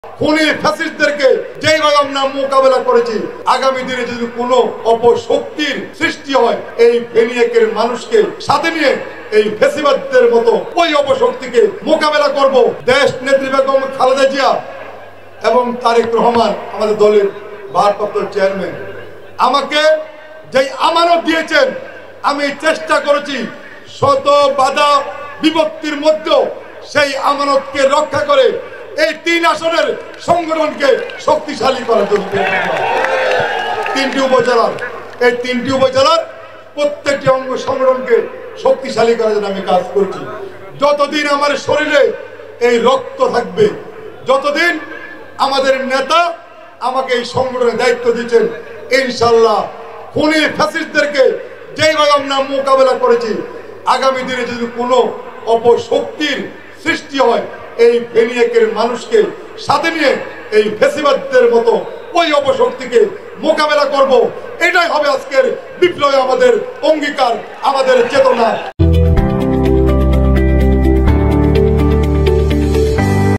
খুনি ফ্যাসিস্টদেরকে যেইভাবে আমরা মোকাবেলা করেছি, আগামী দিনে যদি কোনো অপশক্তির সৃষ্টি হয়, এই ফেনীকের মানুষকে সাথে নিয়ে এই ফ্যাসিবাদদের মতো ওই অপশক্তিকে মোকাবেলা করব। দেশ নেত্রী বেগম খালেদা জিয়া এবং তারেক রহমান আমাদের দলের ভারপ্রাপ্ত চেয়ারম্যান আমাকে যেই আমানত দিয়েছেন, আমি চেষ্টা করেছি শত বাধা বিপত্তির মধ্যেও সেই আমানতকে রক্ষা করে এই 3 আসনের সংগঠনকে শক্তিশালী করার জন্য 3টি উপজেলার প্রত্যেকটি অঙ্গ সংগঠনকে শক্তিশালী করার জন্য আমি কাজ করছি। যতদিন আমার শরীরে এই রক্ত থাকবে, যতদিন আমাদের নেতা আমাকে এই সংগঠনের দায়িত্ব দিচ্ছেন, ইনশাল্লাহ খুনি ফ্যাসিস্টদেরকে যেইভাবে আমরা মোকাবেলা করেছি, আগামী দিনে যদি কোনো অপশক্তির সৃষ্টি হয়, এই ফেনীকের মানুষকে সাথে নিয়ে এই ফ্যাসিবাদদের মতো ওই অপশক্তিকে মোকাবেলা করব। এটাই হবে আজকের বিপ্লবে আমাদের অঙ্গীকার, আমাদের চেতনা।